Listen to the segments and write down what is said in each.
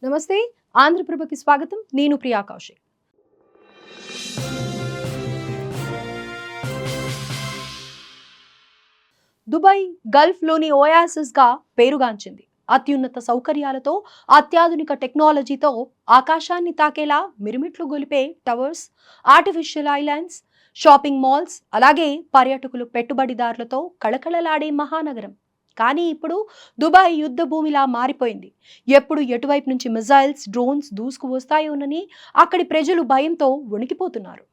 నమస్తే ఆంధ్రప్రభకి స్వాగతం. నేను ప్రియా కౌశిక్. దుబాయ్ గల్ఫ్లోని ఓయాసిస్గా పేరుగాంచింది. అత్యున్నత సౌకర్యాలతో, అత్యాధునిక టెక్నాలజీతో ఆకాశాన్ని తాకేలా మిరుమిట్లు గొలిపే towers, artificial islands, shopping malls, అలాగే పర్యాటకులు పెట్టుబడిదారులతో కళకళలాడే మహానగరం. కానీ ఇప్పుడు దుబాయ్ యుద్ధ భూమిలా మారిపోయింది. ఎప్పుడు ఎటువైపు నుంచి మిజైల్స్, డ్రోన్స్ దూసుకు వస్తాయోనని అక్కడి ప్రజలు భయంతో వణికిపోతున్నారు.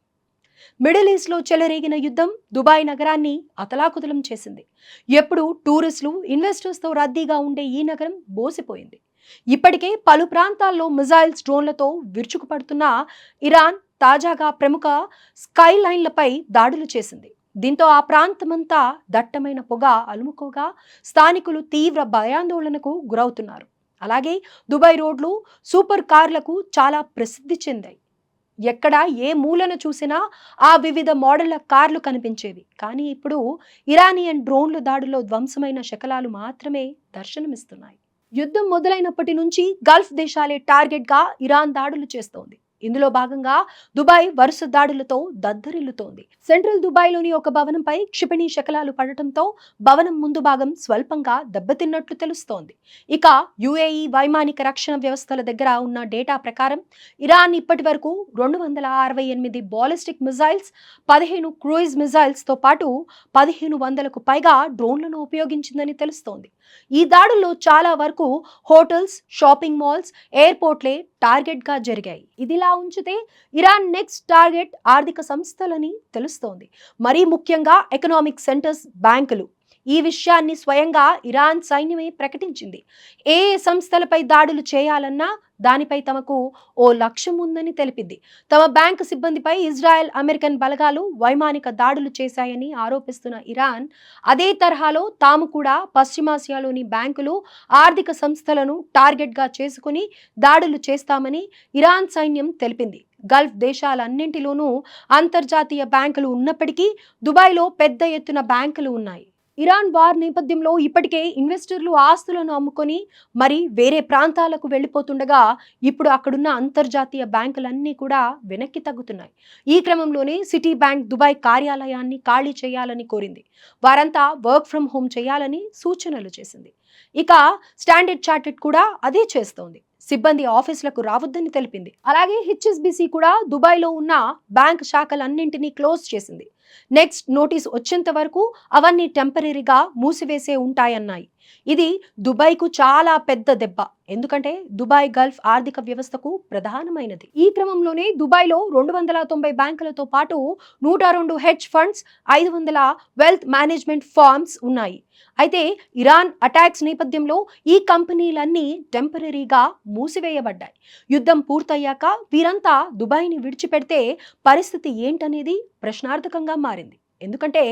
మిడిల్ ఈస్ట్లో చెలరేగిన యుద్ధం దుబాయ్ నగరాన్ని అతలాకుతలం చేసింది. ఎప్పుడు టూరిస్టులు, ఇన్వెస్టర్స్తో రద్దీగా ఉండే ఈ నగరం బోసిపోయింది. ఇప్పటికే పలు ప్రాంతాల్లో మిజైల్స్, డ్రోన్లతో విరుచుకుపడుతున్న ఇరాన్ తాజాగా ప్రముఖ స్కై లైన్లపై దాడులు చేసింది. దీంతో ఆ ప్రాంతమంతా దట్టమైన పొగ అలుముకోగా స్థానికులు తీవ్ర భయాందోళనకు గురవుతున్నారు. అలాగే దుబాయ్ రోడ్లు సూపర్ కార్లకు చాలా ప్రసిద్ధి చెందాయి. ఎక్కడ ఏ మూలను చూసినా ఆ వివిధ మోడళ్ల కార్లు కనిపించేవి. కానీ ఇప్పుడు ఇరానియన్ డ్రోన్ల దాడుల్లో ధ్వంసమైన శకలాలు మాత్రమే దర్శనమిస్తున్నాయి. యుద్ధం మొదలైనప్పటి నుంచి గల్ఫ్ దేశాలే టార్గెట్గా ఇరాన్ దాడులు చేస్తోంది. ఇందులో భాగంగా దుబాయ్ వరుస దాడులతో దద్దరిల్లుతోంది. సెంట్రల్ దుబాయ్లోని ఒక భవనంపై క్షిపణి శకలాలు పడటంతో భవనం ముందు భాగం స్వల్పంగా దెబ్బతిన్నట్లు తెలుస్తోంది. ఇక యుఏఈ వైమానిక రక్షణ వ్యవస్థల దగ్గర ఉన్న డేటా ప్రకారం ఇరాన్ ఇప్పటి వరకు 268 బాలిస్టిక్ మిజైల్స్, 15 క్రూయిజ్ మిజైల్స్ తో పాటు 1500కు పైగా డ్రోన్లను ఉపయోగించిందని తెలుస్తోంది. ఈ దాడుల్లో చాలా వరకు హోటల్స్, షాపింగ్ మాల్స్, ఎయిర్పోర్ట్లే టార్గెట్ గా జరిగాయి. ఇదిలా ఉంచితే ఇరాన్ నెక్స్ట్ టార్గెట్ ఆర్థిక సంస్థలని తెలుస్తోంది. మరీ ముఖ్యంగా ఎకనామిక్ సెంటర్స్, బ్యాంకులు. ఈ విషయాన్ని స్వయంగా ఇరాన్ సైన్యమే ప్రకటించింది. ఏ సంస్థలపై దాడులు చేయాలన్నా దానిపై తమకు ఓ లక్ష్యం ఉందని తెలిపింది. తమ బ్యాంకు సిబ్బందిపై ఇజ్రాయెల్, అమెరికన్ బలగాలు వైమానిక దాడులు చేశాయని ఆరోపిస్తున్న ఇరాన్ అదే తరహాలో తాము కూడా పశ్చిమాసియాలోని బ్యాంకులు, ఆర్థిక సంస్థలను టార్గెట్గా చేసుకుని దాడులు చేస్తామని ఇరాన్ సైన్యం తెలిపింది. గల్ఫ్ దేశాలన్నింటిలోనూ అంతర్జాతీయ బ్యాంకులు ఉన్నప్పటికీ దుబాయ్లో పెద్ద ఎత్తున బ్యాంకులు ఉన్నాయి. ఇరాన్ వార్ నేపథ్యంలో ఇప్పటికే ఇన్వెస్టర్లు ఆస్తులను అమ్ముకొని మరి వేరే ప్రాంతాలకు వెళ్ళిపోతుండగా ఇప్పుడు అక్కడున్న అంతర్జాతీయ బ్యాంకులన్నీ కూడా వెనక్కి తగ్గుతున్నాయి. ఈ క్రమంలోనే సిటీ బ్యాంక్ దుబాయ్ కార్యాలయాన్ని ఖాళీ చేయాలని కోరింది. వారంతా వర్క్ ఫ్రం హోమ్ చేయాలని సూచనలు చేసింది. ఇక స్టాండర్డ్ చార్టెడ్ కూడా అదే చేస్తోంది. సిబ్బంది ఆఫీసులకు రావద్దని తెలిపింది. అలాగే హెచ్ఎస్బిసి కూడా దుబాయ్లో ఉన్న బ్యాంక్ శాఖలన్నింటినీ క్లోజ్ చేసింది. నెక్స్ట్ నోటీస్ వచ్చేంత వరకు అవన్నీ టెంపరీగా మూసివేసే ఉంటాయన్నాయి. ఇది దుబాయ్కు చాలా పెద్ద దెబ్బ. ఎందుకంటే దుబాయ్ గల్ఫ్ ఆర్థిక వ్యవస్థకు ప్రధానమైనది. ఈ క్రమంలోనే దుబాయ్లో 290 బ్యాంకులతో పాటు 102 hedge funds, 500 wealth management firms ఉన్నాయి. అయితే ఇరాన్ అటాక్స్ నేపథ్యంలో ఈ కంపెనీలన్నీ టెంపరీగా మూసివేయబడ్డాయి. యుద్ధం పూర్తయ్యాక వీరంతా దుబాయ్ని విడిచిపెడితే పరిస్థితి ఏంటనేది ప్రశ్నార్థకంగా మారింది. ఎందుకంటే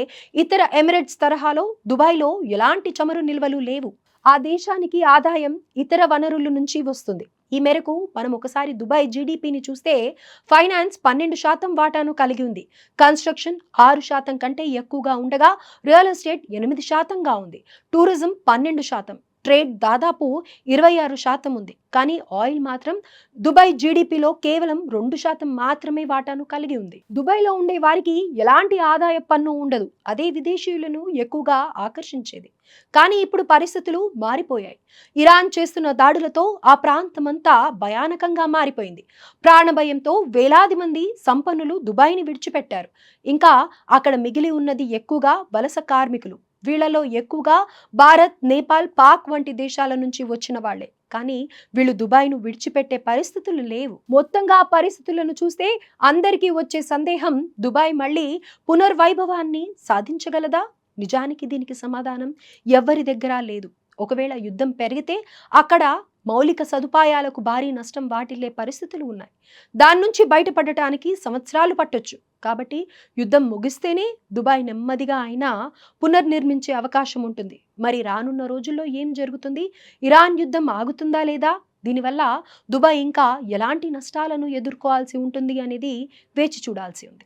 ఇతర ఎమిరేట్స్ తరహాలో దుబాయ్లో ఎలాంటి చమురు నిల్వలు లేవు. ఆ దేశానికి ఆదాయం ఇతర వనరుల నుంచి వస్తుంది. ఈ మేరకు మనం ఒకసారి దుబాయ్ జీడిపిని చూస్తే ఫైనాన్స్ 12% వాటాను కలిగి ఉంది. కన్స్ట్రక్షన్ 6% కంటే ఎక్కువగా ఉండగా రియల్ ఎస్టేట్ 8%గా ఉంది. టూరిజం 12%, ట్రేడ్ దాదాపు 26% ఉంది. కానీ ఆయిల్ మాత్రం దుబాయ్ జీడిపిలో కేవలం 2% మాత్రమే వాటాను కలిగి ఉంది. దుబాయ్లో ఉండే వారికి ఎలాంటి ఆదాయ పన్ను ఉండదు. అదే విదేశీయులను ఎక్కువగా ఆకర్షించేది. కానీ ఇప్పుడు పరిస్థితులు మారిపోయాయి. ఇరాన్ చేస్తున్న దాడులతో ఆ ప్రాంతమంతా భయానకంగా మారిపోయింది. ప్రాణభయంతో వేలాది మంది సంపన్నులు దుబాయ్ని విడిచిపెట్టారు. ఇంకా అక్కడ మిగిలి ఉన్నది ఎక్కువగా వలస కార్మికులు. వీళ్లలో ఎక్కువగా భారత్, నేపాల్, పాక్ వంటి దేశాల నుంచి వచ్చిన వాళ్లే. కానీ వీళ్ళు దుబాయ్ను విడిచిపెట్టే పరిస్థితులు లేవు. మొత్తంగా పరిస్థితులను చూస్తే అందరికీ వచ్చే సందేహం, దుబాయ్ మళ్ళీ పునర్వైభవాన్ని సాధించగలదా? నిజానికి దీనికి సమాధానం ఎవరి దగ్గర లేదు. ఒకవేళ యుద్ధం పెరిగితే అక్కడ మౌలిక సదుపాయాలకు భారీ నష్టం వాటిల్లే పరిస్థితులు ఉన్నాయి. దాని నుంచి బయటపడటానికి సంవత్సరాలు పట్టొచ్చు. కాబట్టి యుద్ధం ముగిస్తేనే దుబాయ్ నెమ్మదిగా అయినా పునర్నిర్మించే అవకాశం ఉంటుంది. మరి రానున్న రోజుల్లో ఏం జరుగుతుంది? ఇరాన్ యుద్ధం ఆగుతుందా లేదా? దీనివల్ల దుబాయ్ ఇంకా ఎలాంటి నష్టాలను ఎదుర్కోవాల్సి ఉంటుంది అనేది వేచి చూడాల్సి ఉంది.